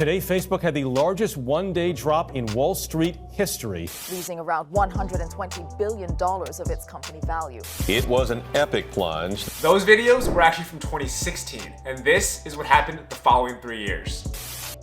Today, Facebook had the largest one-day drop in Wall Street history, losing around $120 billion of its company value. It was an epic plunge. Those videos were actually from 2016, and this is what happened the following 3 years.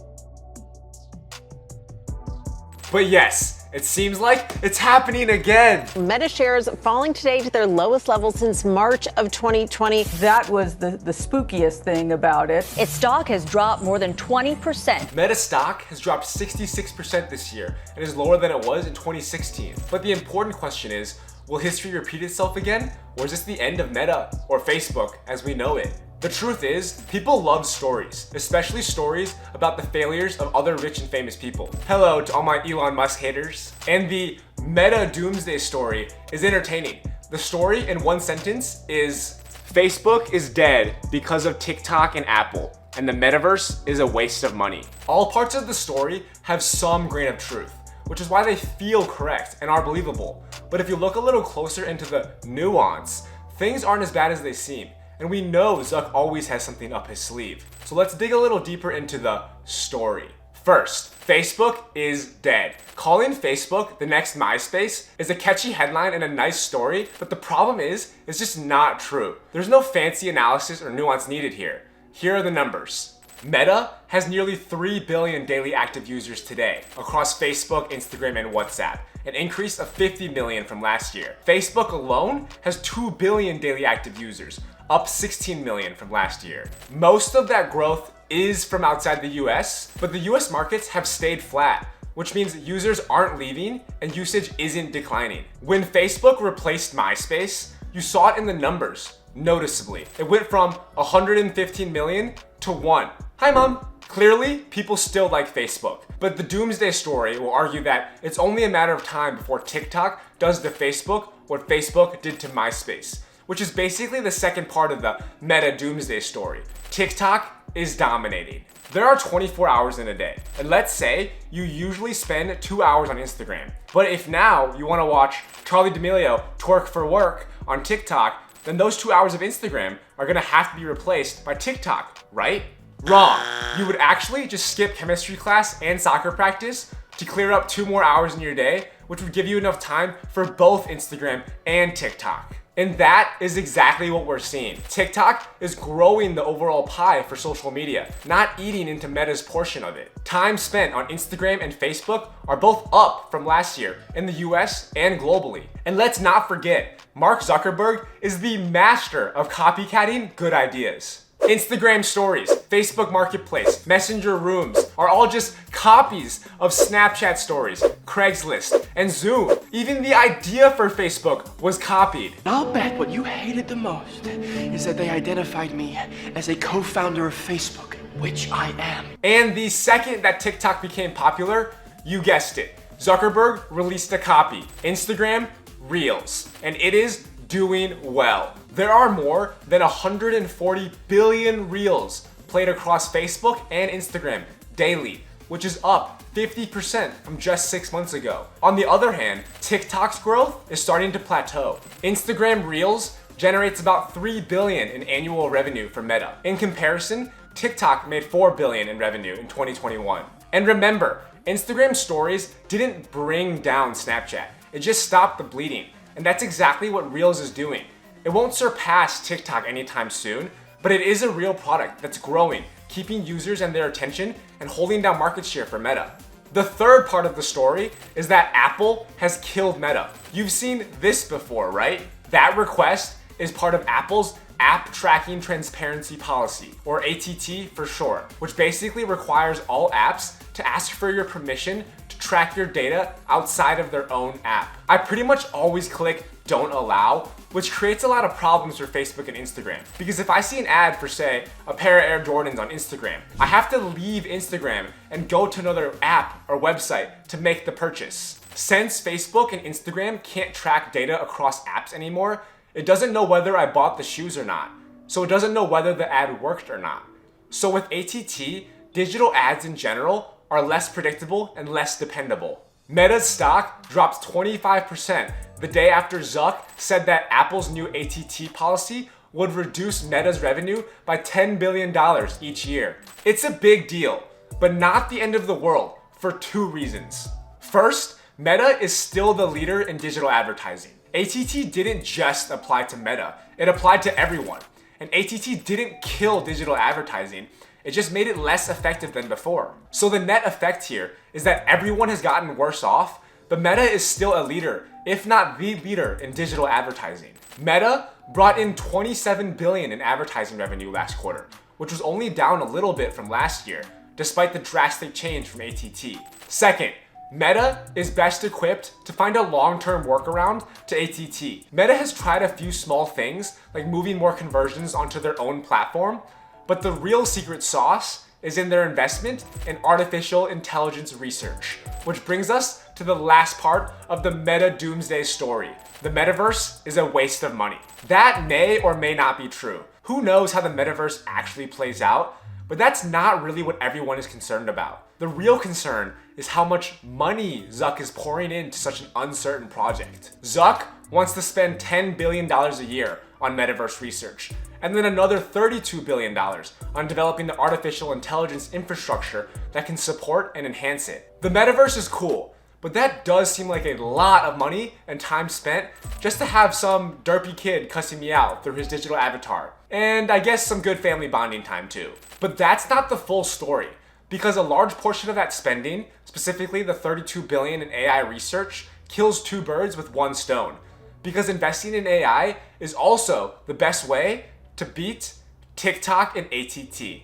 But yes, it seems like it's happening again. Meta shares falling today to their lowest level since March of 2020. That was the spookiest thing about it. Its stock has dropped more than 20%. Meta stock has dropped 66% this year and is lower than it was in 2016. But the important question is, will history repeat itself again? Or is this the end of Meta or Facebook as we know it? The truth is, people love stories, especially stories about the failures of other rich and famous people. Hello to all my Elon Musk haters. And the Meta Doomsday story is entertaining. The story in one sentence is, Facebook is dead because of TikTok and Apple, and the metaverse is a waste of money. All parts of the story have some grain of truth, which is why they feel correct and are believable. But if you look a little closer into the nuance, things aren't as bad as they seem. And we know Zuck always has something up his sleeve. So let's dig a little deeper into the story. First, Facebook is dead. Calling Facebook the next MySpace is a catchy headline and a nice story, but the problem is, it's just not true. There's no fancy analysis or nuance needed here. Here are the numbers. Meta has nearly 3 billion daily active users today across Facebook, Instagram, and WhatsApp, an increase of 50 million from last year. Facebook alone has 2 billion daily active users, up 16 million from last year. Most of that growth is from outside the US, but the US markets have stayed flat, which means users aren't leaving and usage isn't declining. When Facebook replaced MySpace, you saw it in the numbers noticeably. It went from 115 million to 1. Hi mom. Clearly, people still like Facebook, but the Doomsday story will argue that it's only a matter of time before TikTok does to Facebook what Facebook did to MySpace, which is basically the second part of the Meta Doomsday story. TikTok is dominating. There are 24 hours in a day, and let's say you usually spend 2 hours on Instagram. But if now you want to watch Charli D'Amelio twerk for work on TikTok, then those 2 hours of Instagram are gonna have to be replaced by TikTok, right? Wrong. You would actually just skip chemistry class and soccer practice to clear up 2 more hours in your day, which would give you enough time for both Instagram and TikTok. And that is exactly what we're seeing. TikTok is growing the overall pie for social media, not eating into Meta's portion of it. Time spent on Instagram and Facebook are both up from last year in the US and globally. And let's not forget, Mark Zuckerberg is the master of copycatting good ideas. Instagram stories, Facebook Marketplace, Messenger Rooms are all just copies of Snapchat stories, Craigslist, and Zoom. Even the idea for Facebook was copied. I'll bet what you hated the most is that they identified me as a co-founder of Facebook, which I am. And the second that TikTok became popular, you guessed it, Zuckerberg released a copy, Instagram Reels, and it is doing well. There are more than 140 billion Reels played across Facebook and Instagram daily, which is up 50% from just 6 months ago. On the other hand, TikTok's growth is starting to plateau. Instagram Reels generates about 3 billion in annual revenue for Meta. In comparison, TikTok made 4 billion in revenue in 2021. And remember, Instagram stories didn't bring down Snapchat. It just stopped the bleeding. And that's exactly what Reels is doing. It won't surpass TikTok anytime soon, but it is a real product that's growing, keeping users and their attention and holding down market share for Meta. The third part of the story is that Apple has killed Meta. You've seen this before, right? That request is part of Apple's App Tracking Transparency Policy, or ATT for short, which basically requires all apps to ask for your permission to track your data outside of their own app. I pretty much always click Don't Allow, which creates a lot of problems for Facebook and Instagram. Because if I see an ad for, say, a pair of Air Jordans on Instagram, I have to leave Instagram and go to another app or website to make the purchase. Since Facebook and Instagram can't track data across apps anymore, it doesn't know whether I bought the shoes or not. So it doesn't know whether the ad worked or not. So with ATT, digital ads in general are less predictable and less dependable. Meta's stock dropped 25% the day after Zuck said that Apple's new ATT policy would reduce Meta's revenue by $10 billion each year. It's a big deal, but not the end of the world for two reasons. First, Meta is still the leader in digital advertising. ATT didn't just apply to Meta, it applied to everyone. And ATT didn't kill digital advertising, it just made it less effective than before. So the net effect here is that everyone has gotten worse off, but Meta is still a leader, if not the leader in digital advertising. Meta brought in $27 billion in advertising revenue last quarter, which was only down a little bit from last year, despite the drastic change from ATT. Second, Meta is best equipped to find a long-term workaround to ATT. Meta has tried a few small things, like moving more conversions onto their own platform, but the real secret sauce is in their investment in artificial intelligence research, which brings us to the last part of the Meta Doomsday story. The metaverse is a waste of money. That may or may not be true. Who knows how the metaverse actually plays out, but that's not really what everyone is concerned about. The real concern is how much money Zuck is pouring into such an uncertain project. Zuck wants to spend $10 billion a year on metaverse research, and then another $32 billion on developing the artificial intelligence infrastructure that can support and enhance it. The metaverse is cool, but that does seem like a lot of money and time spent just to have some derpy kid cussing me out through his digital avatar. And I guess some good family bonding time too. But that's not the full story, because a large portion of that spending, specifically the $32 billion in AI research, kills two birds with one stone. Because investing in AI is also the best way to beat TikTok and ATT.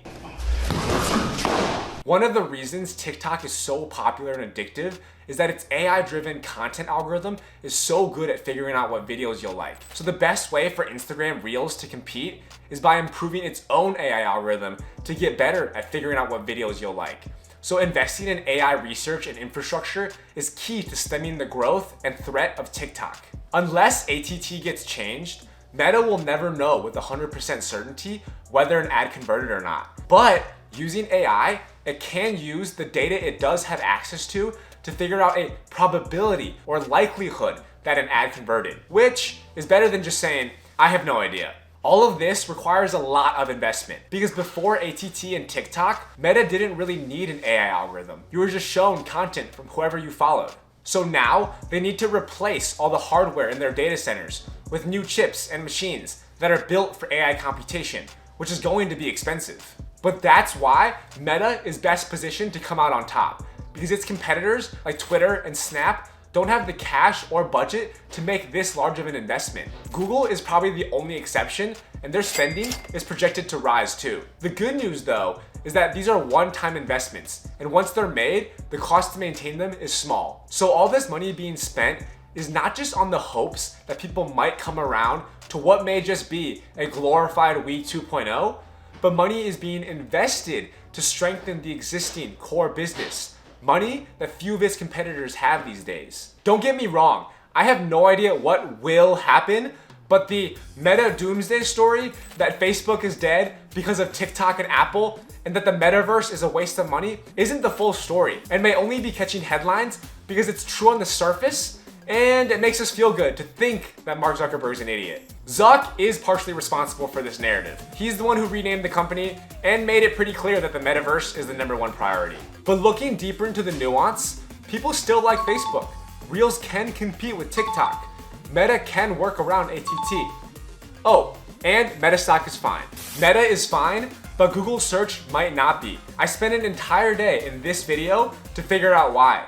One of the reasons TikTok is so popular and addictive is that its AI-driven content algorithm is so good at figuring out what videos you'll like. So the best way for Instagram Reels to compete is by improving its own AI algorithm to get better at figuring out what videos you'll like. So investing in AI research and infrastructure is key to stemming the growth and threat of TikTok. Unless ATT gets changed, Meta will never know with 100% certainty whether an ad converted or not. But using AI, it can use the data it does have access to figure out a probability or likelihood that an ad converted, which is better than just saying, I have no idea. All of this requires a lot of investment, because before ATT and TikTok, Meta didn't really need an AI algorithm. You were just shown content from whoever you followed. So now they need to replace all the hardware in their data centers with new chips and machines that are built for AI computation, which is going to be expensive. But that's why Meta is best positioned to come out on top, because its competitors like Twitter and Snap don't have the cash or budget to make this large of an investment. Google is probably the only exception, and their spending is projected to rise too. The good news though is that these are one-time investments, and once they're made, the cost to maintain them is small. So all this money being spent is not just on the hopes that people might come around to what may just be a glorified Wii 2.0, but money is being invested to strengthen the existing core business. Money that few of its competitors have these days. Don't get me wrong, I have no idea what will happen, but the Meta Doomsday story that Facebook is dead because of TikTok and Apple, and that the metaverse is a waste of money, isn't the full story, and may only be catching headlines because it's true on the surface, and it makes us feel good to think that Mark Zuckerberg's an idiot. Zuck is partially responsible for this narrative. He's the one who renamed the company and made it pretty clear that the metaverse is the #1 priority. But looking deeper into the nuance, people still like Facebook. Reels can compete with TikTok. Meta can work around ATT. Oh, and Meta stock is fine. Meta is fine, but Google search might not be. I spent an entire day in this video to figure out why.